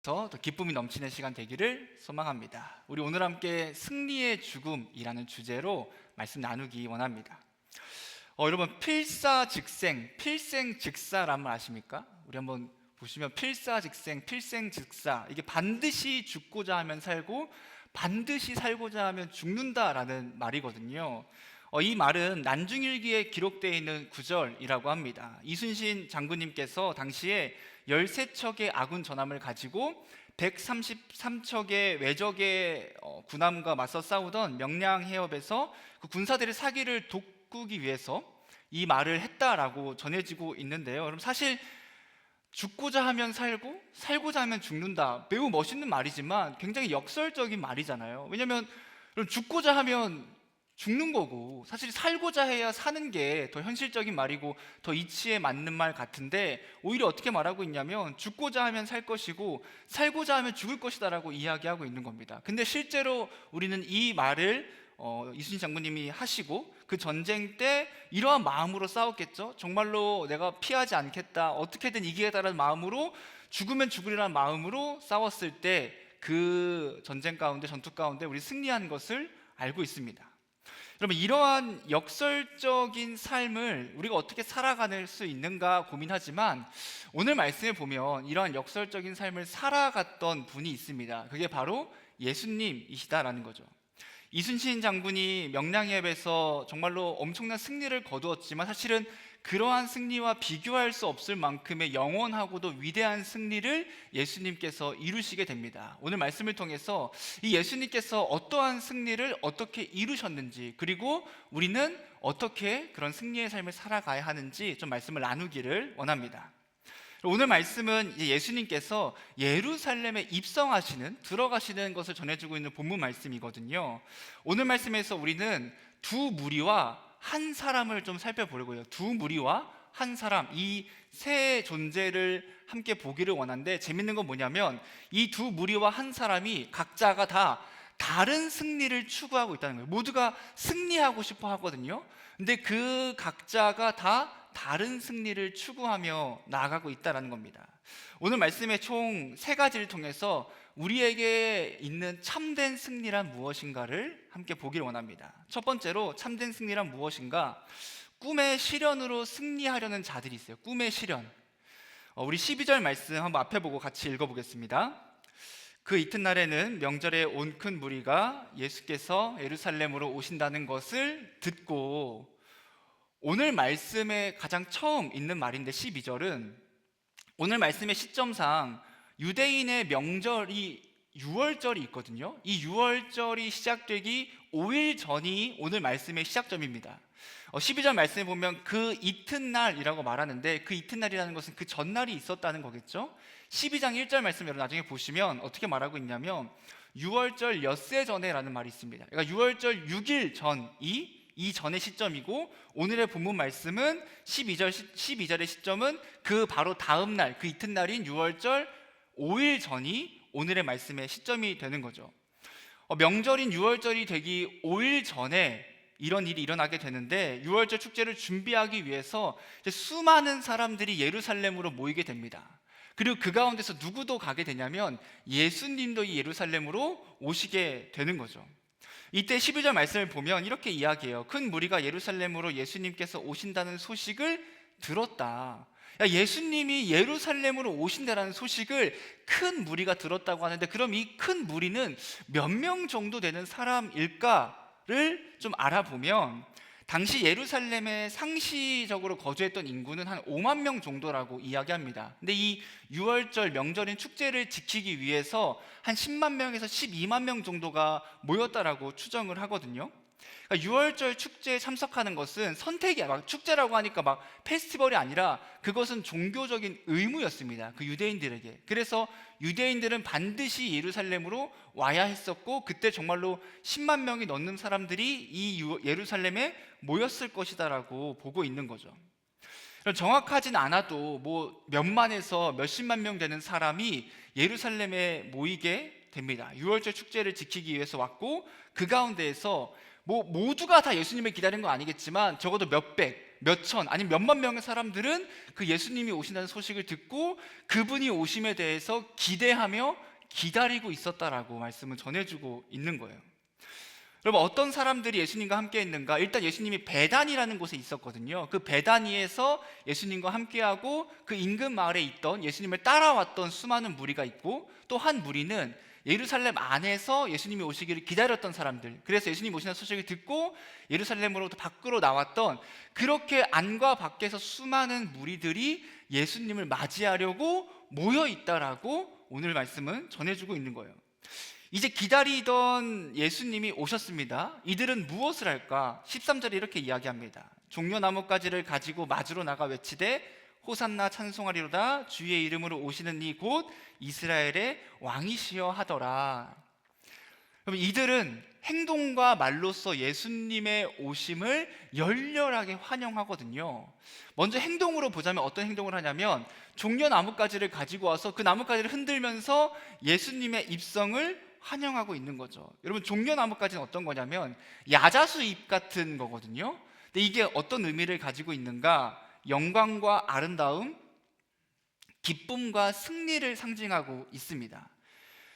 더 기쁨이 넘치는 시간 되기를 소망합니다. 우리 오늘 함께 승리의 죽음이라는 주제로 말씀 나누기 원합니다. 여러분 필사즉생, 필생즉사라는 말 아십니까? 우리 한번 보시면 필사즉생, 필생즉사, 이게 반드시 죽고자 하면 살고 반드시 살고자 하면 죽는다라는 말이거든요. 이 말은 난중일기에 기록되어 있는 구절이라고 합니다. 이순신 장군님께서 당시에 13척의 아군 전함을 가지고 133척의 외적의 군함과 맞서 싸우던 명량 해협에서 그 군사들의 사기를 돋구기 위해서 이 말을 했다라고 전해지고 있는데요. 그럼 사실 죽고자 하면 살고 살고자 하면 죽는다, 매우 멋있는 말이지만 굉장히 역설적인 말이잖아요. 왜냐하면 죽고자 하면 죽는 거고, 사실 살고자 해야 사는 게 더 현실적인 말이고 더 이치에 맞는 말 같은데, 오히려 어떻게 말하고 있냐면 죽고자 하면 살 것이고 살고자 하면 죽을 것이다라고 이야기하고 있는 겁니다. 근데 실제로 우리는 이 말을 이순신 장군님이 하시고 그 전쟁 때 이러한 마음으로 싸웠겠죠. 정말로 내가 피하지 않겠다, 어떻게든 이기겠다라는 마음으로, 죽으면 죽으리라는 마음으로 싸웠을 때 그 전쟁 가운데, 전투 가운데 우리 승리한 것을 알고 있습니다. 여러분, 이러한 역설적인 삶을 우리가 어떻게 살아갈 수 있는가 고민하지만, 오늘 말씀에 보면 이러한 역설적인 삶을 살아갔던 분이 있습니다. 그게 바로 예수님이시다라는 거죠. 이순신 장군이 명량해협에서 정말로 엄청난 승리를 거두었지만, 사실은 그러한 승리와 비교할 수 없을 만큼의 영원하고도 위대한 승리를 예수님께서 이루시게 됩니다. 오늘 말씀을 통해서 이 예수님께서 어떠한 승리를 어떻게 이루셨는지, 그리고 우리는 어떻게 그런 승리의 삶을 살아가야 하는지 좀 말씀을 나누기를 원합니다. 오늘 말씀은 예수님께서 예루살렘에 입성하시는, 들어가시는 것을 전해주고 있는 본문 말씀이거든요. 오늘 말씀에서 우리는 두 무리와 한 사람을 좀 살펴보려고요. 두 무리와 한 사람, 이 세 존재를 함께 보기를 원하는데, 재밌는 건 뭐냐면 이 두 무리와 한 사람이 각자가 다 다른 승리를 추구하고 있다는 거예요. 모두가 승리하고 싶어 하거든요. 근데 그 각자가 다 다른 승리를 추구하며 나아가고 있다는 겁니다. 오늘 말씀의 총 세 가지를 통해서 우리에게 있는 참된 승리란 무엇인가를 함께 보기를 원합니다. 첫 번째로 참된 승리란 무엇인가? 꿈의 실현으로 승리하려는 자들이 있어요. 꿈의 실현. 우리 12절 말씀 한번 앞에 보고 같이 읽어보겠습니다. 그 이튿날에는 명절에 온 큰 무리가 예수께서 예루살렘으로 오신다는 것을 듣고, 오늘 말씀에 가장 처음 있는 말인데 12절은 오늘 말씀의 시점상 유대인의 명절이 유월절이 있거든요. 이 유월절이 시작되기 5일 전이 오늘 말씀의 시작점입니다. 12절 말씀에 보면 그 이튿날이라고 말하는데, 그 이튿날이라는 것은 그 전날이 있었다는 거겠죠. 12장 1절 말씀 여러분 나중에 보시면 어떻게 말하고 있냐면 유월절 엿새 전에라는 말이 있습니다. 그러니까 유월절 6일 전이 이 전의 시점이고, 오늘의 본문 말씀은 12절의 시점은 그 바로 다음 날, 그 이튿날인 유월절 5일 전이 오늘의 말씀의 시점이 되는 거죠. 명절인 유월절이 되기 5일 전에 이런 일이 일어나게 되는데, 유월절 축제를 준비하기 위해서 수많은 사람들이 예루살렘으로 모이게 됩니다. 그리고 그 가운데서 누구도 가게 되냐면 예수님도 이 예루살렘으로 오시게 되는 거죠. 이때 12절 말씀을 보면 이렇게 이야기해요. 큰 무리가 예루살렘으로 예수님께서 오신다는 소식을 들었다. 예수님이 예루살렘으로 오신다는 소식을 큰 무리가 들었다고 하는데, 그럼 이 큰 무리는 몇 명 정도 되는 사람일까를 좀 알아보면, 당시 예루살렘에 상시적으로 거주했던 인구는 한 5만 명 정도라고 이야기합니다. 근데 이 유월절 명절인 축제를 지키기 위해서 한 10만 명에서 12만 명 정도가 모였다라고 추정을 하거든요. 그러니까 유월절 축제에 참석하는 것은 선택이, 막 축제라고 하니까 막 페스티벌이 아니라 그것은 종교적인 의무였습니다. 그 유대인들에게. 그래서 유대인들은 반드시 예루살렘으로 와야 했었고, 그때 정말로 10만 명이 넘는 사람들이 이 예루살렘에 모였을 것이다라고 보고 있는 거죠. 정확하진 않아도 뭐 몇만에서 몇십만 명 되는 사람이 예루살렘에 모이게 됩니다. 유월절 축제를 지키기 위해서 왔고, 그 가운데에서 뭐 모두가 다 예수님을 기다린 건 아니겠지만 적어도 몇백, 몇천 아니면 몇만 명의 사람들은 그 예수님이 오신다는 소식을 듣고 그분이 오심에 대해서 기대하며 기다리고 있었다라고 말씀을 전해주고 있는 거예요. 여러분, 어떤 사람들이 예수님과 함께 했는가? 일단 예수님이 베다니라는 곳에 있었거든요. 그 베다니에서 예수님과 함께하고 그 인근 마을에 있던 예수님을 따라왔던 수많은 무리가 있고, 또 한 무리는 예루살렘 안에서 예수님이 오시기를 기다렸던 사람들, 그래서 예수님 오시는 소식을 듣고 예루살렘으로부터 밖으로 나왔던, 그렇게 안과 밖에서 수많은 무리들이 예수님을 맞이하려고 모여 있다라고 오늘 말씀은 전해주고 있는 거예요. 이제 기다리던 예수님이 오셨습니다. 이들은 무엇을 할까? 13절에 이렇게 이야기합니다. 종려나뭇가지를 가지고 마주로 나가 외치되 호산나 찬송하리로다, 주의 이름으로 오시는 이 곧 이스라엘의 왕이시여 하더라. 여러분, 이들은 행동과 말로써 예수님의 오심을 열렬하게 환영하거든요. 먼저 행동으로 보자면 어떤 행동을 하냐면 종려나뭇가지를 가지고 와서 그 나뭇가지를 흔들면서 예수님의 입성을 환영하고 있는 거죠. 여러분, 종려나뭇가지는 어떤 거냐면 야자수 잎 같은 거거든요. 근데 이게 어떤 의미를 가지고 있는가? 영광과 아름다움, 기쁨과 승리를 상징하고 있습니다.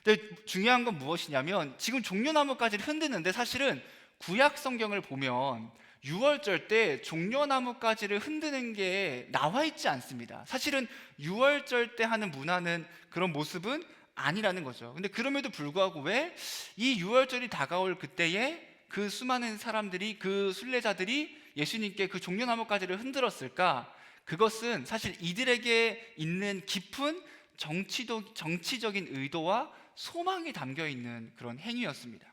근데 중요한 건 무엇이냐면 지금 종려나뭇가지를 흔드는데, 사실은 구약 성경을 보면 유월절 때 종려나뭇가지를 흔드는 게 나와 있지 않습니다. 사실은 유월절 때 하는 문화는 그런 모습은 아니라는 거죠. 근데 그럼에도 불구하고 왜 이 유월절이 다가올 그때에 그 수많은 사람들이, 그 순례자들이 예수님께 그 종려나뭇가지를 흔들었을까? 그것은 사실 이들에게 있는 깊은 정치적인 의도와 소망이 담겨 있는 그런 행위였습니다.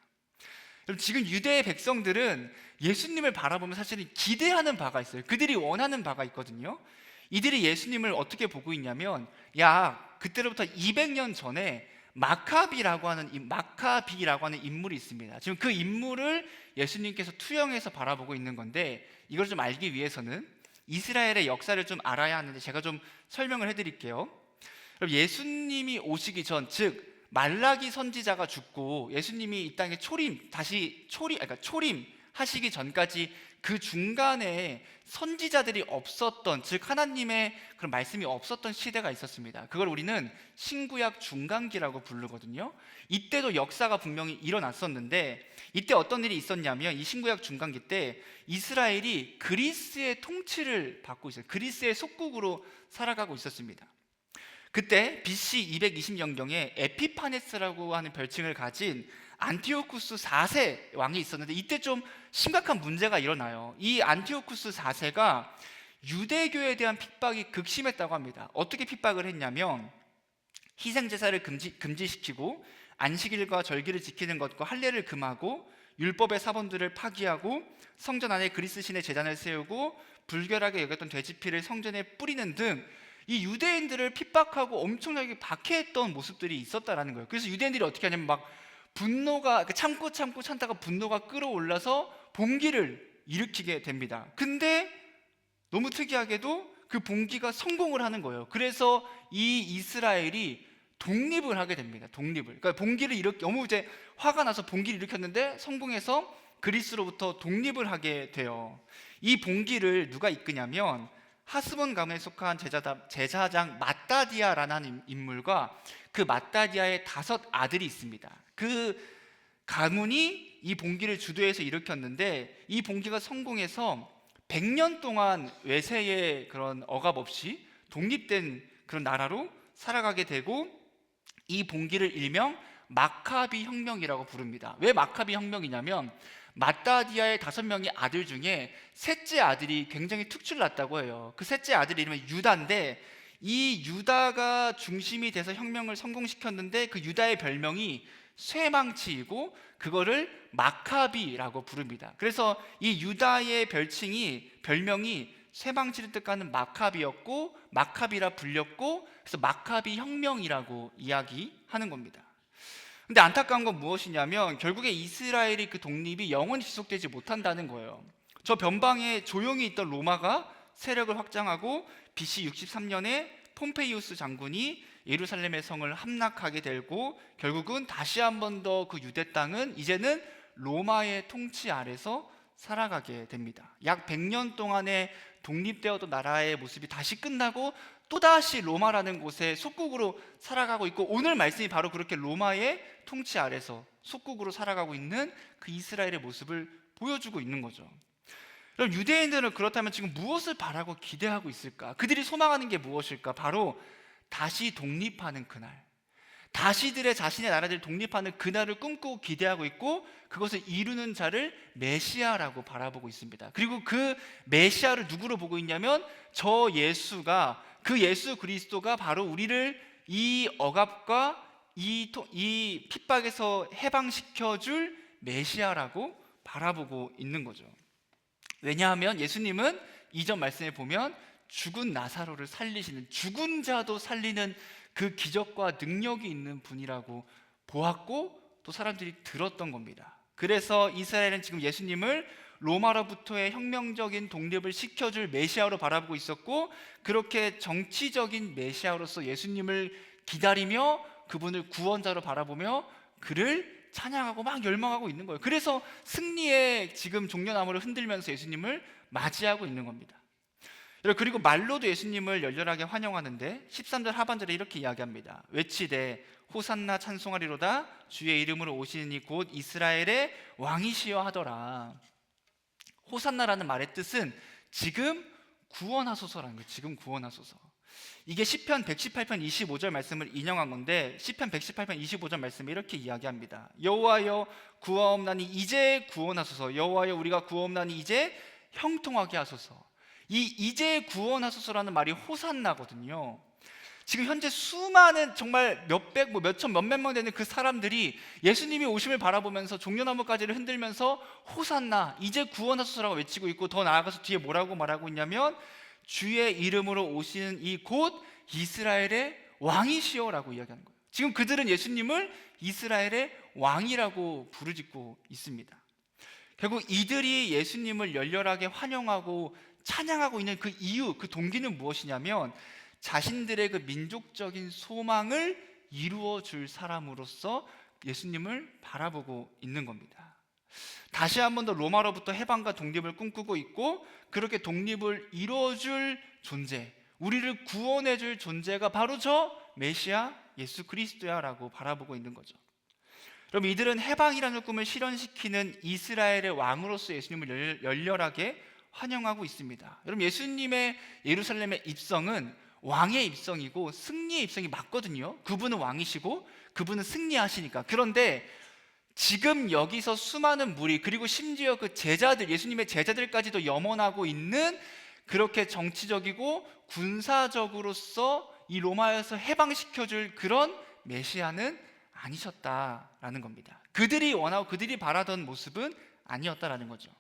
지금 유대의 백성들은 예수님을 바라보면 사실은 기대하는 바가 있어요. 그들이 원하는 바가 있거든요. 이들이 예수님을 어떻게 보고 있냐면, 그때로부터 200년 전에 마카비라고 하는 인물이 있습니다. 지금 그 인물을 예수님께서 투영해서 바라보고 있는 건데, 이걸 좀 알기 위해서는 이스라엘의 역사를 좀 알아야 하는데 제가 좀 설명을 해드릴게요. 예수님이 오시기 전, 즉 말라기 선지자가 죽고 예수님이 이 땅에 초림하시기 전까지 그 중간에 선지자들이 없었던, 즉 하나님의 그런 말씀이 없었던 시대가 있었습니다. 그걸 우리는 신구약 중간기라고 부르거든요. 이때도 역사가 분명히 일어났었는데, 이때 어떤 일이 있었냐면 이 신구약 중간기 때 이스라엘이 그리스의 통치를 받고 있어요. 그리스의 속국으로 살아가고 있었습니다. 그때 BC 220년경에 에피파네스라고 하는 별칭을 가진 안티오쿠스 4세 왕이 있었는데, 이때 좀 심각한 문제가 일어나요. 이 안티오쿠스 4세가 유대교에 대한 핍박이 극심했다고 합니다. 어떻게 핍박을 했냐면 희생제사를 금지시키고 안식일과 절기를 지키는 것과 할례를 금하고 율법의 사본들을 파기하고 성전 안에 그리스 신의 제단을 세우고 불결하게 여겼던 돼지피를 성전에 뿌리는 등 이 유대인들을 핍박하고 엄청나게 박해했던 모습들이 있었다라는 거예요. 그래서 유대인들이 어떻게 하냐면 막 분노가, 참고 참다가 분노가 끌어올라서 봉기를 일으키게 됩니다. 근데 너무 특이하게도 그 봉기가 성공을 하는 거예요. 그래서 이 이스라엘이 독립을 하게 됩니다. 그러니까 봉기를 너무 이제 화가 나서 봉기를 일으켰는데 성공해서 그리스로부터 독립을 하게 돼요. 이 봉기를 누가 이끄냐면 하스본 가문에 속한 제사장 마따디아라는 인물과 그 마따디아의 5 아들이 있습니다. 그 가문이 이 봉기를 주도해서 일으켰는데, 이 봉기가 성공해서 100년 동안 외세의 그런 억압 없이 독립된 그런 나라로 살아가게 되고, 이 봉기를 일명 마카비 혁명이라고 부릅니다. 왜 마카비 혁명이냐면 마따디아의 5명의 아들 중에 셋째 아들이 굉장히 특출났다고 해요. 그 셋째 아들 이름은 유다인데, 이 유다가 중심이 돼서 혁명을 성공시켰는데 그 유다의 별명이 쇠망치이고 그거를 마카비라고 부릅니다. 그래서 이 유다의 별명이 쇠망치를 뜻하는 마카비였고, 마카비라 불렸고, 그래서 마카비 혁명이라고 이야기하는 겁니다. 근데 안타까운 건 무엇이냐면 결국에 이스라엘이 그 독립이 영원히 지속되지 못한다는 거예요. 저 변방에 조용히 있던 로마가 세력을 확장하고 BC 63년에 폼페이우스 장군이 예루살렘의 성을 함락하게 되고, 결국은 다시 한 번 더 그 유대 땅은 이제는 로마의 통치 아래서 살아가게 됩니다. 약 100년 동안의 독립되었던 나라의 모습이 다시 끝나고 또다시 로마라는 곳에 속국으로 살아가고 있고, 오늘 말씀이 바로 그렇게 로마의 통치 아래서 속국으로 살아가고 있는 그 이스라엘의 모습을 보여주고 있는 거죠. 그럼 유대인들은 그렇다면 지금 무엇을 바라고 기대하고 있을까? 그들이 소망하는 게 무엇일까? 바로 다시 독립하는 그날, 다시들의 자신의 나라들이 독립하는 그날을 꿈꾸고 기대하고 있고, 그것을 이루는 자를 메시아라고 바라보고 있습니다. 그리고 그 메시아를 누구로 보고 있냐면 저 예수가, 그 예수 그리스도가 바로 우리를 이 억압과 이 핍박에서 해방시켜줄 메시아라고 바라보고 있는 거죠. 왜냐하면 예수님은 이전 말씀에 보면 죽은 나사로를 살리시는, 죽은 자도 살리는 그 기적과 능력이 있는 분이라고 보았고, 또 사람들이 들었던 겁니다. 그래서 이스라엘은 지금 예수님을 로마로부터의 혁명적인 독립을 시켜줄 메시아로 바라보고 있었고, 그렇게 정치적인 메시아로서 예수님을 기다리며 그분을 구원자로 바라보며 그를 찬양하고 막 열망하고 있는 거예요. 그래서 승리의 지금 종려나무를 흔들면서 예수님을 맞이하고 있는 겁니다. 그리고 말로도 예수님을 열렬하게 환영하는데 13절 하반절에 이렇게 이야기합니다. 외치되 호산나 찬송하리로다, 주의 이름으로 오시니 곧 이스라엘의 왕이시여 하더라. 호산나라는 말의 뜻은 지금 구원하소서라는 거예요. 지금 구원하소서. 이게 시편 118편 25절 말씀을 인용한 건데, 시편 118편 25절 말씀에 이렇게 이야기합니다. 여호와여 구하옵나니 이제 구원하소서. 여호와여 우리가 구하옵나니 이제 형통하게 하소서. 이 이제 구원하소서라는 말이 호산나거든요. 지금 현재 수많은 정말 몇백, 몇천, 몇몇 명 되는 그 사람들이 예수님이 오심을 바라보면서 종려나무 가지를 흔들면서 호산나, 이제 구원하소서라고 외치고 있고, 더 나아가서 뒤에 뭐라고 말하고 있냐면 주의 이름으로 오시는 이 곧 이스라엘의 왕이시여라고 이야기하는 거예요. 지금 그들은 예수님을 이스라엘의 왕이라고 부르짖고 있습니다. 결국 이들이 예수님을 열렬하게 환영하고 찬양하고 있는 그 이유, 그 동기는 무엇이냐면 자신들의 그 민족적인 소망을 이루어 줄 사람으로서 예수님을 바라보고 있는 겁니다. 다시 한 번 더 로마로부터 해방과 독립을 꿈꾸고 있고, 그렇게 독립을 이루어줄 존재, 우리를 구원해줄 존재가 바로 저 메시아 예수 그리스도야 라고 바라보고 있는 거죠. 그럼 이들은 해방이라는 꿈을 실현시키는 이스라엘의 왕으로서 예수님을 열렬하게 환영하고 있습니다. 여러분, 예수님의 예루살렘의 입성은 왕의 입성이고 승리의 입성이 맞거든요. 그분은 왕이시고 그분은 승리하시니까. 그런데 지금 여기서 수많은 무리, 그리고 심지어 그 제자들, 예수님의 제자들까지도 염원하고 있는 그렇게 정치적이고 군사적으로서 이 로마에서 해방시켜줄 그런 메시아는 아니셨다라는 겁니다. 그들이 원하고 그들이 바라던 모습은 아니었다라는 거죠.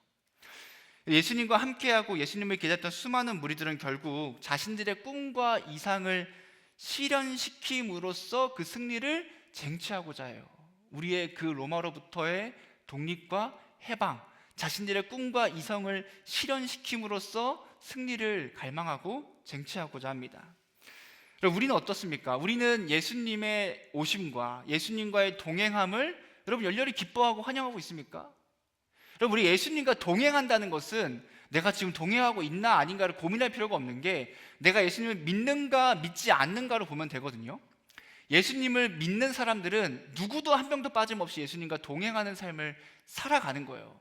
예수님과 함께하고 예수님을 기다렸던 수많은 무리들은 결국 자신들의 꿈과 이상을 실현시킴으로써 그 승리를 쟁취하고자 해요. 우리의 그 로마로부터의 독립과 해방, 자신들의 꿈과 이성을 실현시킴으로써 승리를 갈망하고 쟁취하고자 합니다. 우리는 어떻습니까? 우리는 예수님의 오심과 예수님과의 동행함을 여러분 열렬히 기뻐하고 환영하고 있습니까? 여러분, 우리 예수님과 동행한다는 것은 내가 지금 동행하고 있나 아닌가를 고민할 필요가 없는 게, 내가 예수님을 믿는가 믿지 않는가로 보면 되거든요. 예수님을 믿는 사람들은 누구도 한 명도 빠짐없이 예수님과 동행하는 삶을 살아가는 거예요.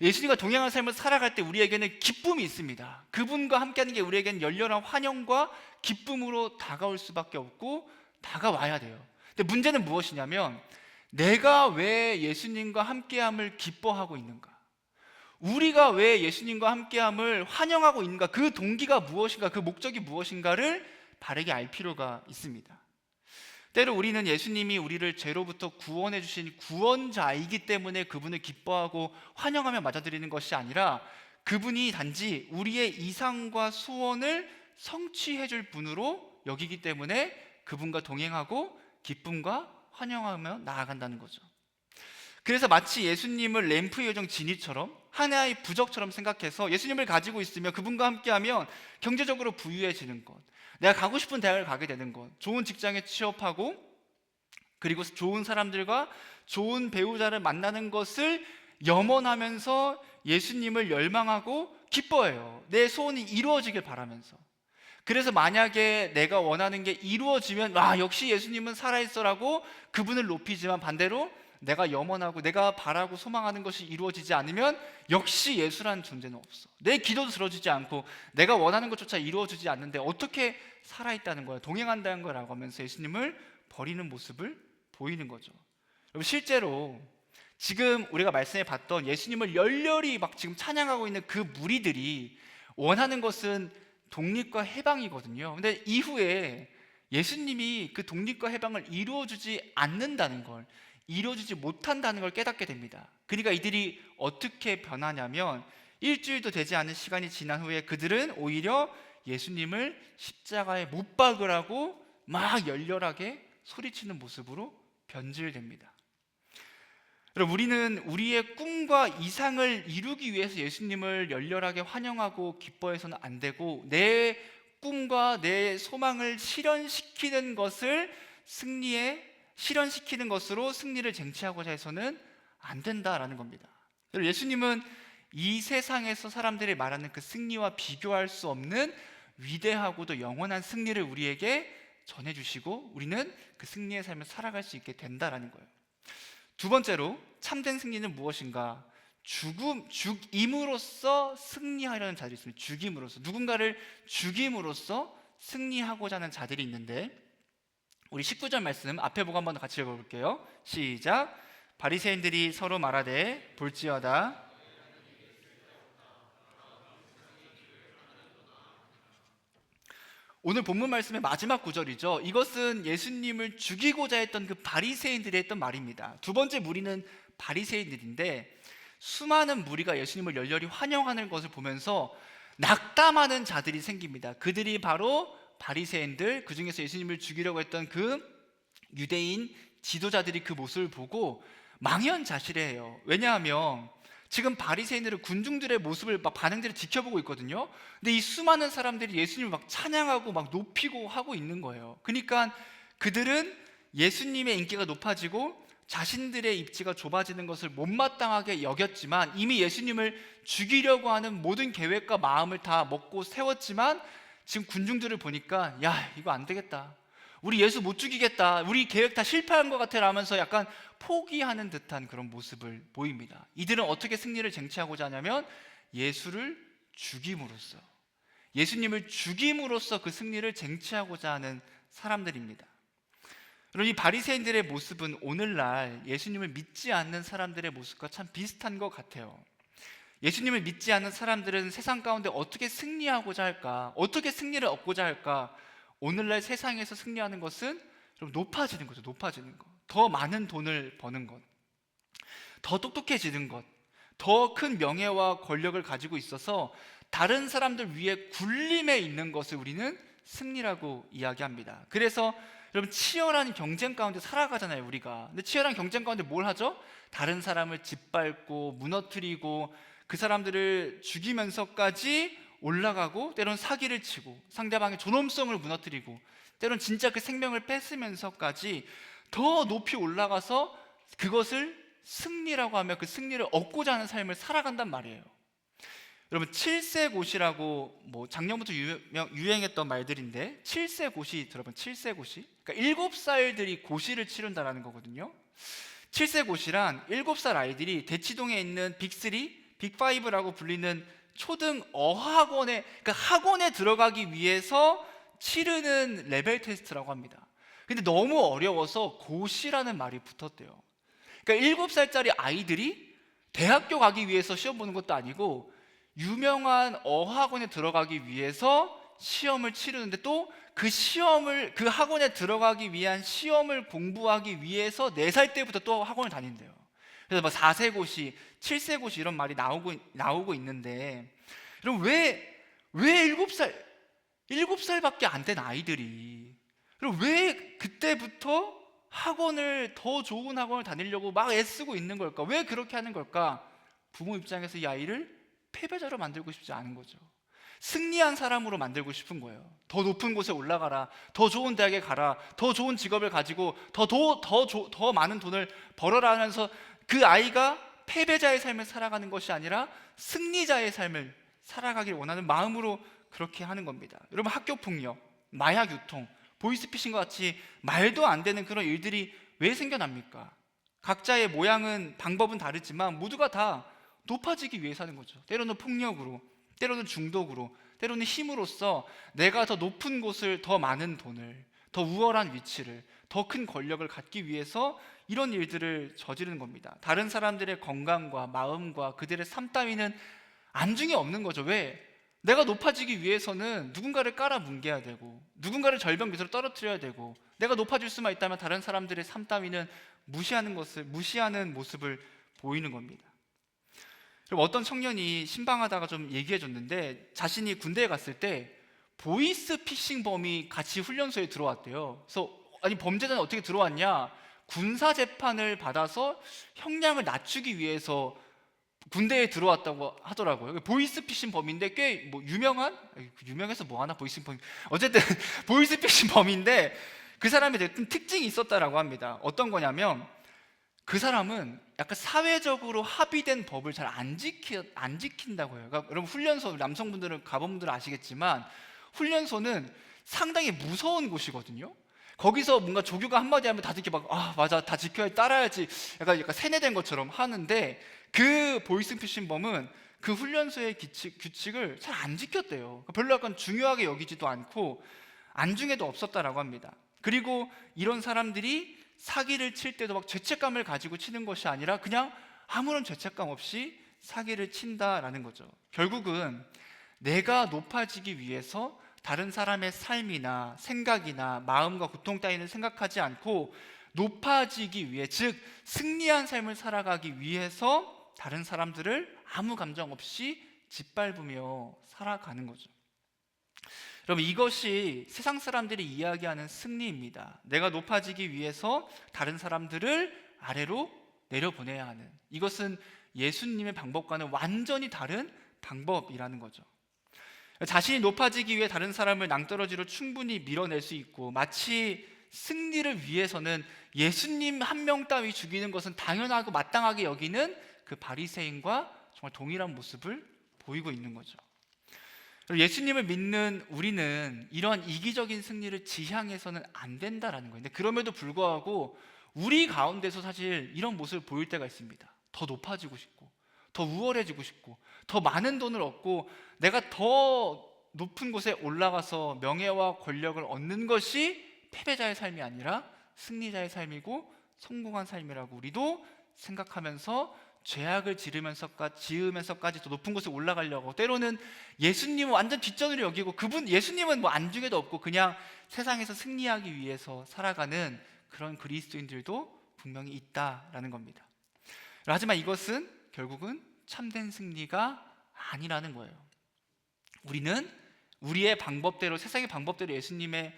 예수님과 동행하는 삶을 살아갈 때 우리에게는 기쁨이 있습니다. 그분과 함께하는 게 우리에게는 열렬한 환영과 기쁨으로 다가올 수밖에 없고 다가와야 돼요. 근데 문제는 무엇이냐면, 내가 왜 예수님과 함께함을 기뻐하고 있는가? 우리가 왜 예수님과 함께함을 환영하고 있는가? 그 동기가 무엇인가? 그 목적이 무엇인가를 바르게 알 필요가 있습니다. 때로 우리는 예수님이 우리를 죄로부터 구원해 주신 구원자이기 때문에 그분을 기뻐하고 환영하며 맞아들이는 것이 아니라, 그분이 단지 우리의 이상과 소원을 성취해 줄 분으로 여기기 때문에 그분과 동행하고 기쁨과 환영하며 나아간다는 거죠. 그래서 마치 예수님을 램프의 요정 지니처럼, 하나의 부적처럼 생각해서 예수님을 가지고 있으며 그분과 함께하면 경제적으로 부유해지는 것, 내가 가고 싶은 대학을 가게 되는 것, 좋은 직장에 취업하고 그리고 좋은 사람들과 좋은 배우자를 만나는 것을 염원하면서 예수님을 열망하고 기뻐해요. 내 소원이 이루어지길 바라면서. 그래서 만약에 내가 원하는 게 이루어지면 역시 예수님은 살아있어라고 그분을 높이지만, 반대로 내가 염원하고 내가 바라고 소망하는 것이 이루어지지 않으면 역시 예수라는 존재는 없어. 내 기도도 들어주지 않고 내가 원하는 것조차 이루어지지 않는데 어떻게 살아있다는 거야, 동행한다는 거라고 하면서 예수님을 버리는 모습을 보이는 거죠. 여러분, 실제로 지금 우리가 말씀해 봤던 예수님을 열렬히 막 지금 찬양하고 있는 그 무리들이 원하는 것은 독립과 해방이거든요. 근데 이후에 예수님이 그 독립과 해방을 이루어주지 않는다는 걸, 이루어주지 못한다는 걸 깨닫게 됩니다. 그러니까 이들이 어떻게 변하냐면, 일주일도 되지 않은 시간이 지난 후에 그들은 오히려 예수님을 십자가에 못 박으라고 막 열렬하게 소리치는 모습으로 변질됩니다. 여러분, 우리는 우리의 꿈과 이상을 이루기 위해서 예수님을 열렬하게 환영하고 기뻐해서는 안 되고, 내 꿈과 내 소망을 실현시키는 것으로 승리를 쟁취하고자 해서는 안 된다라는 겁니다. 예수님은 이 세상에서 사람들이 말하는 그 승리와 비교할 수 없는 위대하고도 영원한 승리를 우리에게 전해주시고, 우리는 그 승리의 삶을 살아갈 수 있게 된다라는 거예요. 두 번째로, 참된 승리는 무엇인가? 죽임으로써 승리하려는 자들이 있습니다. 죽임으로써, 누군가를 죽임으로써 승리하고자 하는 자들이 있는데, 우리 19절 말씀 앞에 보고 한번 같이 읽어볼게요. 시작. 바리새인들이 서로 말하되 볼지어다. 오늘 본문 말씀의 마지막 구절이죠. 이것은 예수님을 죽이고자 했던 그 바리새인들이 했던 말입니다. 두 번째 무리는 바리새인들인데, 수많은 무리가 예수님을 열렬히 환영하는 것을 보면서 낙담하는 자들이 생깁니다. 그들이 바로 바리새인들, 그 중에서 예수님을 죽이려고 했던 그 유대인 지도자들이 그 모습을 보고 망연자실해요. 왜냐하면 지금 바리새인들은 군중들의 모습을 반응들을 지켜보고 있거든요. 근데 이 수많은 사람들이 예수님을 막 찬양하고 막 높이고 하고 있는 거예요. 그러니까 그들은 예수님의 인기가 높아지고 자신들의 입지가 좁아지는 것을 못마땅하게 여겼지만, 이미 예수님을 죽이려고 하는 모든 계획과 마음을 다 먹고 세웠지만, 지금 군중들을 보니까 이거 안 되겠다, 우리 예수 못 죽이겠다, 우리 계획 다 실패한 것 같아 라면서 약간 포기하는 듯한 그런 모습을 보입니다. 이들은 어떻게 승리를 쟁취하고자 하냐면 예수를 죽임으로써, 예수님을 죽임으로써 그 승리를 쟁취하고자 하는 사람들입니다. 여러분, 이 바리새인들의 모습은 오늘날 예수님을 믿지 않는 사람들의 모습과 참 비슷한 것 같아요. 예수님을 믿지 않는 사람들은 세상 가운데 어떻게 승리하고자 할까? 어떻게 승리를 얻고자 할까? 오늘날 세상에서 승리하는 것은 좀 높아지는 거죠. 높아지는 것, 더 많은 돈을 버는 것, 더 똑똑해지는 것, 더 큰 명예와 권력을 가지고 있어서 다른 사람들 위에 군림해 있는 것을 우리는 승리라고 이야기합니다. 그래서 여러분, 치열한 경쟁 가운데 살아가잖아요, 우리가. 근데 치열한 경쟁 가운데 뭘 하죠? 다른 사람을 짓밟고 무너뜨리고 그 사람들을 죽이면서까지 올라가고, 때론 사기를 치고 상대방의 존엄성을 무너뜨리고, 때론 진짜 그 생명을 뺏으면서까지 더 높이 올라가서 그것을 승리라고 하며 그 승리를 얻고자 하는 삶을 살아간단 말이에요. 여러분, 칠세고시라고 작년부터 유행했던 말들인데, 칠세고시 들어본? 칠세고시? 그러니까 7살들이 고시를 치른다라는 거거든요. 칠세고시란 7살 아이들이 대치동에 있는 빅3, 빅5라고 불리는 초등 어학원에, 그러니까 학원에 들어가기 위해서 치르는 레벨 테스트라고 합니다. 근데 너무 어려워서 고시라는 말이 붙었대요. 그러니까 7살짜리 아이들이 대학교 가기 위해서 시험 보는 것도 아니고 유명한 어학원에 들어가기 위해서 시험을 치르는데, 또 그 학원에 들어가기 위한 시험을 공부하기 위해서 4살 때부터 또 학원을 다닌대요. 그래서 4세고시, 7세고시 이런 말이 나오고 있는데, 여러분, 왜 7살밖에 안 된 아이들이, 그리고 왜 그때부터 더 좋은 학원을 다니려고 막 애쓰고 있는 걸까? 왜 그렇게 하는 걸까? 부모 입장에서 이 아이를 패배자로 만들고 싶지 않은 거죠. 승리한 사람으로 만들고 싶은 거예요. 더 높은 곳에 올라가라, 더 좋은 대학에 가라, 더 좋은 직업을 가지고 더 많은 돈을 벌어라 하면서 그 아이가 패배자의 삶을 살아가는 것이 아니라 승리자의 삶을 살아가길 원하는 마음으로 그렇게 하는 겁니다. 여러분, 학교 폭력, 마약 유통, 보이스피싱과 같이 말도 안 되는 그런 일들이 왜 생겨납니까? 각자의 모양은, 방법은 다르지만 모두가 다 높아지기 위해서 하는 거죠. 때로는 폭력으로, 때로는 중독으로, 때로는 힘으로써 내가 더 높은 곳을, 더 많은 돈을, 더 우월한 위치를, 더 큰 권력을 갖기 위해서 이런 일들을 저지르는 겁니다. 다른 사람들의 건강과 마음과 그들의 삶 따위는 안중에 없는 거죠. 왜? 내가 높아지기 위해서는 누군가를 깔아뭉개야 되고, 누군가를 절벽 밑으로 떨어뜨려야 되고, 내가 높아질 수만 있다면 다른 사람들의 삶 따위는 무시하는 모습을 보이는 겁니다. 그리고 어떤 청년이 신방하다가 좀 얘기해 줬는데, 자신이 군대에 갔을 때 보이스 피싱범이 같이 훈련소에 들어왔대요. 그래서 아니, 범죄자는 어떻게 들어왔냐? 군사 재판을 받아서 형량을 낮추기 위해서 군대에 들어왔다고 하더라고요. 보이스피싱 범인데 꽤 뭐 유명해서 뭐 하나 보이스피싱 범인, 어쨌든 보이스피싱 범인데 그 사람의 어떤 특징이 있었다라고 합니다. 어떤 거냐면 그 사람은 약간 사회적으로 합의된 법을 잘 안 지킨다고 해요. 그러니까 여러분, 훈련소, 남성분들은 가본 분들은 아시겠지만 훈련소는 상당히 무서운 곳이거든요. 거기서 뭔가 조교가 한마디 하면 다들 이렇게 맞아, 다 지켜야, 따라야지, 약간 세뇌된 것처럼 하는데, 그 보이스피싱범은 그 훈련소의 규칙을 잘 안 지켰대요. 별로 약간 중요하게 여기지도 않고 안중에도 없었다라고 합니다. 그리고 이런 사람들이 사기를 칠 때도 막 죄책감을 가지고 치는 것이 아니라 그냥 아무런 죄책감 없이 사기를 친다라는 거죠. 결국은 내가 높아지기 위해서 다른 사람의 삶이나 생각이나 마음과 고통 따위는 생각하지 않고 높아지기 위해, 즉 승리한 삶을 살아가기 위해서 다른 사람들을 아무 감정 없이 짓밟으며 살아가는 거죠. 여러분, 이것이 세상 사람들이 이야기하는 승리입니다. 내가 높아지기 위해서 다른 사람들을 아래로 내려보내야 하는, 이것은 예수님의 방법과는 완전히 다른 방법이라는 거죠. 자신이 높아지기 위해 다른 사람을 낭떠러지로 충분히 밀어낼 수 있고, 마치 승리를 위해서는 예수님 한 명 따위 죽이는 것은 당연하고 마땅하게 여기는 그 바리새인과 정말 동일한 모습을 보이고 있는 거죠. 예수님을 믿는 우리는 이러한 이기적인 승리를 지향해서는 안 된다라는 거예요. 근데 그럼에도 불구하고 우리 가운데서 사실 이런 모습을 보일 때가 있습니다. 더 높아지고 싶고, 더 우월해지고 싶고, 더 많은 돈을 얻고, 내가 더 높은 곳에 올라가서 명예와 권력을 얻는 것이 패배자의 삶이 아니라 승리자의 삶이고 성공한 삶이라고 우리도 생각하면서 죄악을 지으면서까지 더 높은 곳에 올라가려고, 때로는 예수님은 완전 뒷전으로 여기고, 예수님은 뭐 안중에도 없고 그냥 세상에서 승리하기 위해서 살아가는 그런 그리스도인들도 분명히 있다라는 겁니다. 하지만 이것은 결국은 참된 승리가 아니라는 거예요. 우리는 우리의 방법대로, 세상의 방법대로, 예수님의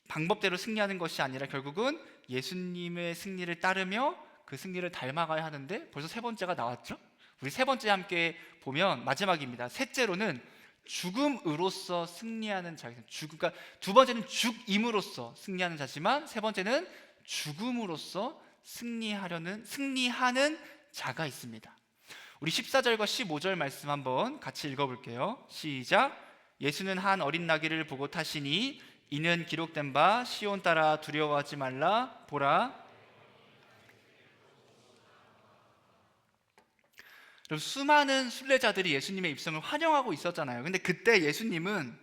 방법대로 승리하는 것이 아니라 결국은 예수님의 승리를 따르며 그 승리를 닮아가야 하는데, 벌써 세 번째가 나왔죠? 우리 세 번째 함께 보면 마지막입니다. 셋째로는 죽음으로써 승리하는 자. 그러니까 두 번째는 죽임으로써 승리하는 자지만 세 번째는 죽음으로써 승리하는 자가 있습니다. 우리 14절과 15절 말씀 한번 같이 읽어볼게요. 시작. 예수는 한 어린 나귀를 보고 타시니 이는 기록된 바 시온 따라 두려워하지 말라. 보라, 수많은 순례자들이 예수님의 입성을 환영하고 있었잖아요. 근데 그때 예수님은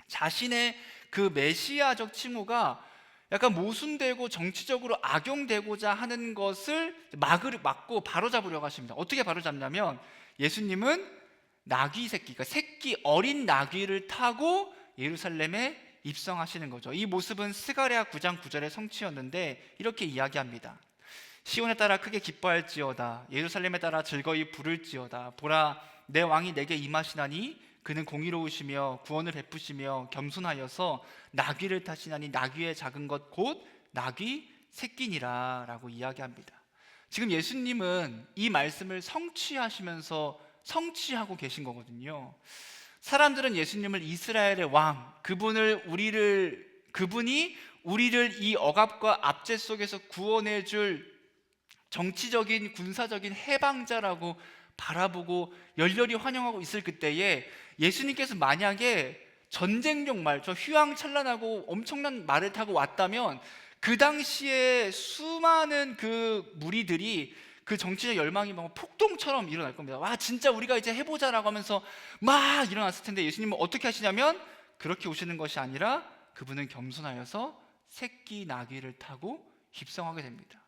자신의 그 메시아적 칭호가 약간 모순되고 정치적으로 악용되고자 하는 것을 막고 바로잡으려고 하십니다. 어떻게 바로잡냐면 예수님은 나귀 새끼, 그러니까 어린 나귀를 타고 예루살렘에 입성하시는 거죠. 이 모습은 스가랴 9장 9절의 성취였는데 이렇게 이야기합니다. 시온에 따라 크게 기뻐할지어다. 예루살렘에 따라 즐거이 부를지어다. 보라, 내 왕이 내게 임하시나니 그는 공의로우시며 구원을 베푸시며 겸손하여서 나귀를 타시나니 나귀의 작은 것 곧 나귀 새끼니라 라고 이야기합니다. 지금 예수님은 이 말씀을 성취하고 계신 거거든요. 사람들은 예수님을 이스라엘의 왕, 그분이 우리를 이 억압과 압제 속에서 구원해 줄 정치적인 군사적인 해방자라고 바라보고 열렬히 환영하고 있을 그때에 예수님께서 만약에 전쟁용 말, 저 휘황찬란하고 엄청난 말을 타고 왔다면 그 당시에 수많은 그 무리들이 그 정치적 열망이 막 폭동처럼 일어날 겁니다. 와, 진짜 우리가 이제 해보자라고 하면서 막 일어났을 텐데 예수님은 어떻게 하시냐면 그렇게 오시는 것이 아니라 그분은 겸손하여서 새끼 나귀를 타고 입성하게 됩니다.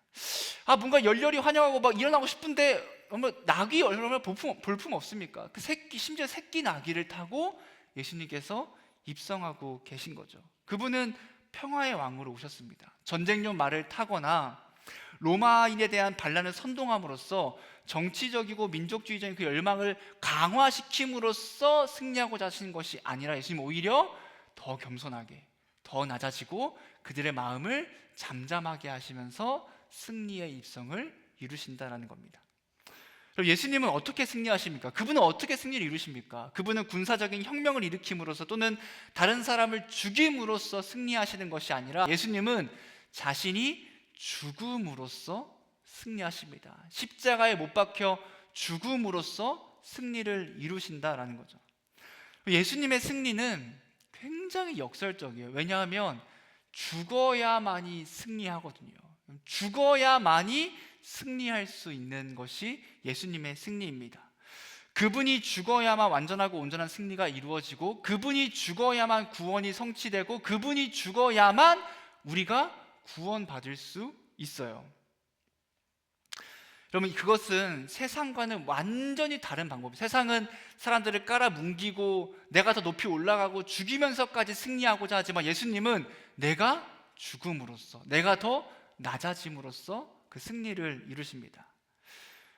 아, 뭔가 열렬히 환영하고 막 일어나고 싶은데 나귀 얼마나 볼품 없습니까? 그 새끼, 심지어 새끼 나귀를 타고 예수님께서 입성하고 계신 거죠. 그분은 평화의 왕으로 오셨습니다. 전쟁용 말을 타거나 로마인에 대한 반란을 선동함으로써 정치적이고 민족주의적인 그 열망을 강화시킴으로써 승리하고자 하시는 것이 아니라 예수님 오히려 더 겸손하게, 더 낮아지고 그들의 마음을 잠잠하게 하시면서 승리의 입성을 이루신다라는 겁니다. 그럼 예수님은 어떻게 승리하십니까? 그분은 어떻게 승리를 이루십니까? 그분은 군사적인 혁명을 일으킴으로써 또는 다른 사람을 죽임으로써 승리하시는 것이 아니라 예수님은 자신이 죽음으로써 승리하십니다. 십자가에 못 박혀 죽음으로써 승리를 이루신다라는 거죠. 예수님의 승리는 굉장히 역설적이에요. 왜냐하면 죽어야만이 승리하거든요. 죽어야만이 승리할 수 있는 것이 예수님의 승리입니다. 그분이 죽어야만 완전하고 온전한 승리가 이루어지고 그분이 죽어야만 구원이 성취되고 그분이 죽어야만 우리가 구원받을 수 있어요. 여러분, 그것은 세상과는 완전히 다른 방법이에요. 세상은 사람들을 깔아뭉개고 내가 더 높이 올라가고 죽이면서까지 승리하고자 하지만 예수님은 내가 죽음으로써, 내가 더 낮아짐으로써 그 승리를 이루십니다.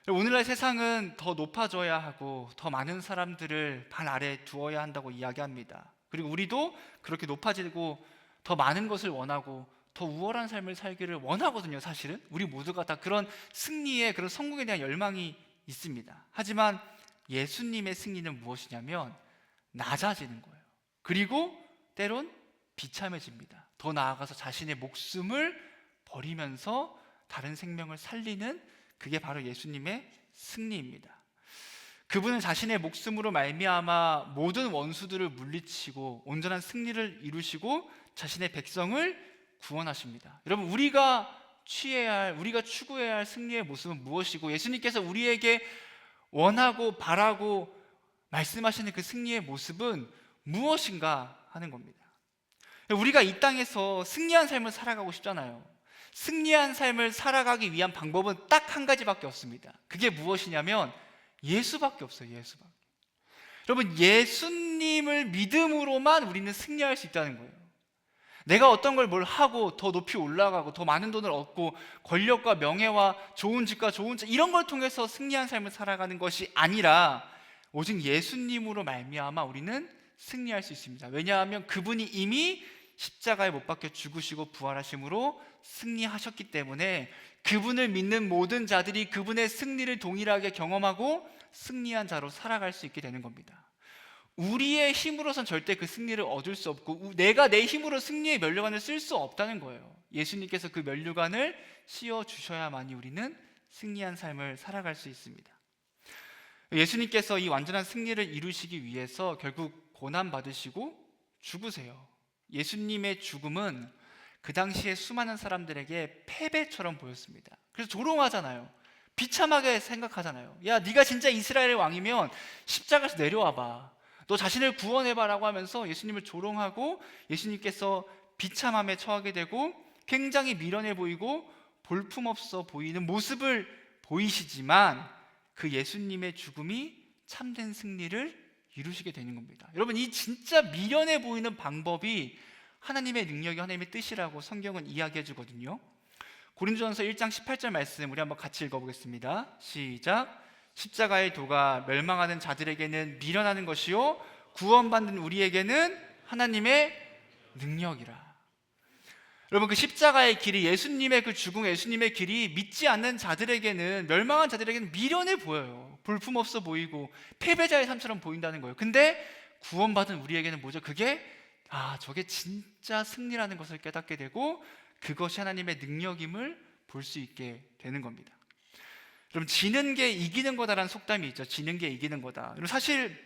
오늘날 세상은 더 높아져야 하고 더 많은 사람들을 발 아래 두어야 한다고 이야기합니다. 그리고 우리도 그렇게 높아지고 더 많은 것을 원하고 더 우월한 삶을 살기를 원하거든요. 사실은 우리 모두가 다 그런 승리에, 그런 성공에 대한 열망이 있습니다. 하지만 예수님의 승리는 무엇이냐면 낮아지는 거예요. 그리고 때론 비참해집니다. 더 나아가서 자신의 목숨을 버리면서 다른 생명을 살리는, 그게 바로 예수님의 승리입니다. 그분은 자신의 목숨으로 말미암아 모든 원수들을 물리치고 온전한 승리를 이루시고 자신의 백성을 구원하십니다. 여러분, 우리가 추구해야 할 승리의 모습은 무엇이고 예수님께서 우리에게 원하고 바라고 말씀하시는 그 승리의 모습은 무엇인가 하는 겁니다. 우리가 이 땅에서 승리한 삶을 살아가고 싶잖아요. 승리한 삶을 살아가기 위한 방법은 딱 한 가지밖에 없습니다. 그게 무엇이냐면 예수밖에 없어요. 예수밖에. 여러분, 예수님을 믿음으로만 우리는 승리할 수 있다는 거예요. 내가 어떤 걸 뭘 하고 더 높이 올라가고 더 많은 돈을 얻고 권력과 명예와 좋은 집과 좋은 차, 이런 걸 통해서 승리한 삶을 살아가는 것이 아니라 오직 예수님으로 말미암아 우리는 승리할 수 있습니다. 왜냐하면 그분이 이미 십자가에 못 박혀 죽으시고 부활하심으로 승리하셨기 때문에 그분을 믿는 모든 자들이 그분의 승리를 동일하게 경험하고 승리한 자로 살아갈 수 있게 되는 겁니다. 우리의 힘으로선 절대 그 승리를 얻을 수 없고 내가 내 힘으로 승리의 면류관을 쓸 수 없다는 거예요. 예수님께서 그 면류관을 씌워주셔야만이 우리는 승리한 삶을 살아갈 수 있습니다. 예수님께서 이 완전한 승리를 이루시기 위해서 결국 고난받으시고 죽으세요. 예수님의 죽음은 그 당시에 수많은 사람들에게 패배처럼 보였습니다. 그래서 조롱하잖아요. 비참하게 생각하잖아요. 야, 네가 진짜 이스라엘의 왕이면 십자가에서 내려와봐, 너 자신을 구원해봐라고 하면서 예수님을 조롱하고 예수님께서 비참함에 처하게 되고 굉장히 미련해 보이고 볼품없어 보이는 모습을 보이시지만 그 예수님의 죽음이 참된 승리를 이루시게 되는 겁니다. 여러분, 이 진짜 미련해 보이는 방법이 하나님의 능력이 하나님의 뜻이라고 성경은 이야기해 주거든요. 고린도전서 1장 18절 말씀 우리 한번 같이 읽어보겠습니다. 시작. 십자가의 도가 멸망하는 자들에게는 미련하는 것이요 구원받는 우리에게는 하나님의 능력이라. 여러분, 그 십자가의 길이, 예수님의 그 죽음, 예수님의 길이 믿지 않는 자들에게는, 멸망한 자들에게는 미련해 보여요. 볼품없어 보이고 패배자의 삶처럼 보인다는 거예요. 근데 구원받은 우리에게는 뭐죠? 그게 저게 진짜 승리라는 것을 깨닫게 되고 그것이 하나님의 능력임을 볼 수 있게 되는 겁니다. 여러분, 지는 게 이기는 거다라는 속담이 있죠. 지는 게 이기는 거다. 여러분, 사실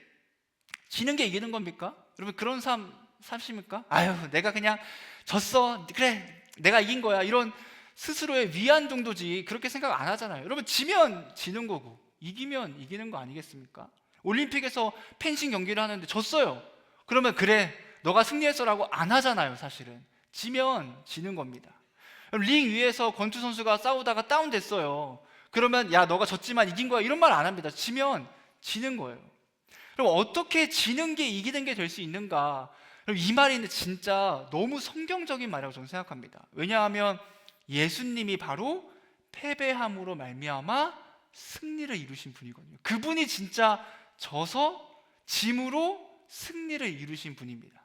지는 게 이기는 겁니까? 여러분, 그런 삶 사십니까? 아유, 내가 그냥 졌어, 그래, 내가 이긴 거야, 이런 스스로의 위안 정도지 그렇게 생각 안 하잖아요. 여러분, 지면 지는 거고 이기면 이기는 거 아니겠습니까? 올림픽에서 펜싱 경기를 하는데 졌어요. 그러면 그래, 너가 승리했어라고 안 하잖아요. 사실은 지면 지는 겁니다. 링 위에서 권투 선수가 싸우다가 다운됐어요. 그러면 야, 너가 졌지만 이긴 거야, 이런 말 안 합니다. 지면 지는 거예요. 그럼 어떻게 지는 게 이기는 게 될 수 있는가? 그럼 이 말이 진짜 너무 성경적인 말이라고 저는 생각합니다. 왜냐하면 예수님이 바로 패배함으로 말미암아 승리를 이루신 분이거든요. 그분이 진짜 져서 짐으로 승리를 이루신 분입니다.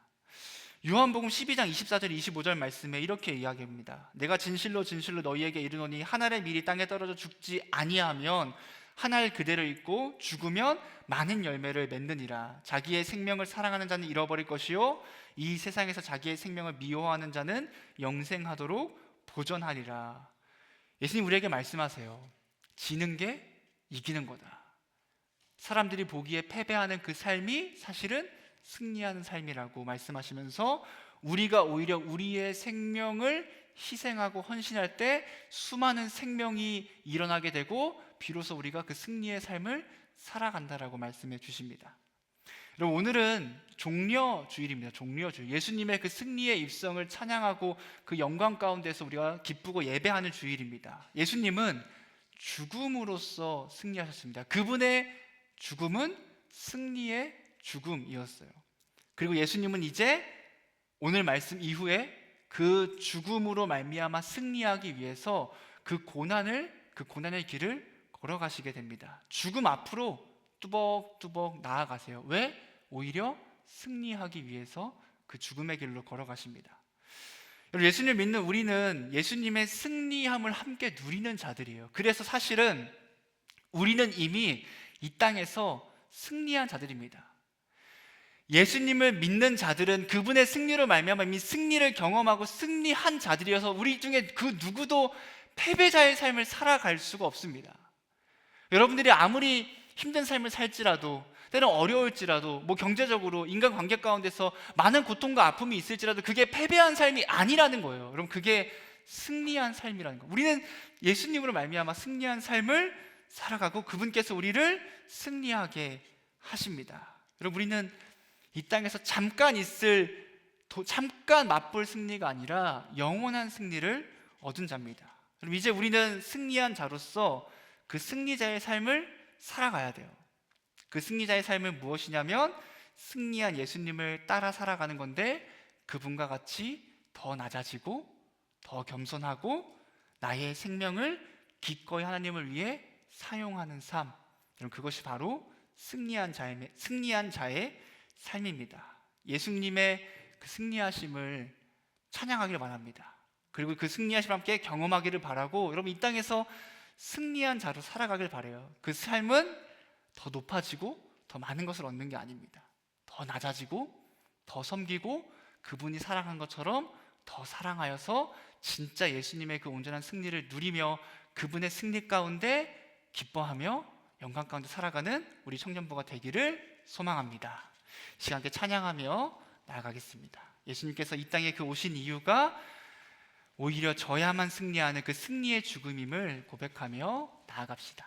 요한복음 12장 24절 25절 말씀에 이렇게 이야기합니다. 내가 진실로 진실로 너희에게 이르노니 한 알의 밀이 땅에 떨어져 죽지 아니하면 한 알 그대로 있고 죽으면 많은 열매를 맺느니라. 자기의 생명을 사랑하는 자는 잃어버릴 것이요 이 세상에서 자기의 생명을 미워하는 자는 영생하도록 보존하리라. 예수님 우리에게 말씀하세요. 지는 게 이기는 거다. 사람들이 보기에 패배하는 그 삶이 사실은 승리하는 삶이라고 말씀하시면서 우리가 오히려 우리의 생명을 희생하고 헌신할 때 수많은 생명이 일어나게 되고 비로소 우리가 그 승리의 삶을 살아간다라고 말씀해 주십니다. 여러분, 오늘은 종려주일입니다. 종려주일. 예수님의 그 승리의 입성을 찬양하고 그 영광 가운데서 우리가 기쁘고 예배하는 주일입니다. 예수님은 죽음으로써 승리하셨습니다. 그분의 죽음은 승리의 죽음이었어요. 그리고 예수님은 이제 오늘 말씀 이후에 그 죽음으로 말미암아 승리하기 위해서 그 고난의 길을 걸어가시게 됩니다. 죽음 앞으로 뚜벅뚜벅 나아가세요. 왜? 오히려 승리하기 위해서 그 죽음의 길로 걸어가십니다. 예수님을 믿는 우리는 예수님의 승리함을 함께 누리는 자들이에요. 그래서 사실은 우리는 이미 이 땅에서 승리한 자들입니다. 예수님을 믿는 자들은 그분의 승리로 말미암아 이미 승리를 경험하고 승리한 자들이어서 우리 중에 그 누구도 패배자의 삶을 살아갈 수가 없습니다. 여러분들이 아무리 힘든 삶을 살지라도, 때는 어려울지라도, 경제적으로 인간관계 가운데서 많은 고통과 아픔이 있을지라도 그게 패배한 삶이 아니라는 거예요. 여러분, 그게 승리한 삶이라는 거예요. 우리는 예수님으로 말미암아 승리한 삶을 살아가고 그분께서 우리를 승리하게 하십니다. 여러분, 우리는 이 땅에서 잠깐 맛볼 승리가 아니라 영원한 승리를 얻은 자입니다. 그럼 이제 우리는 승리한 자로서 그 승리자의 삶을 살아가야 돼요. 그 승리자의 삶은 무엇이냐면 승리한 예수님을 따라 살아가는 건데, 그분과 같이 더 낮아지고 더 겸손하고 나의 생명을 기꺼이 하나님을 위해 사용하는 삶, 그것이 바로 승리한 자의 삶입니다. 예수님의 그 승리하심을 찬양하기를 바랍니다. 그리고 그 승리하심을 함께 경험하기를 바라고, 여러분 이 땅에서 승리한 자로 살아가길 바라요. 그 삶은 더 높아지고 더 많은 것을 얻는 게 아닙니다. 더 낮아지고 더 섬기고 그분이 사랑한 것처럼 더 사랑하여서 진짜 예수님의 그 온전한 승리를 누리며 그분의 승리 가운데 기뻐하며 영광 가운데 살아가는 우리 청년부가 되기를 소망합니다. 시간 함께 찬양하며 나아가겠습니다. 예수님께서 이 땅에 그 오신 이유가 오히려 져야만 승리하는 그 승리의 죽음임을 고백하며 나아갑시다.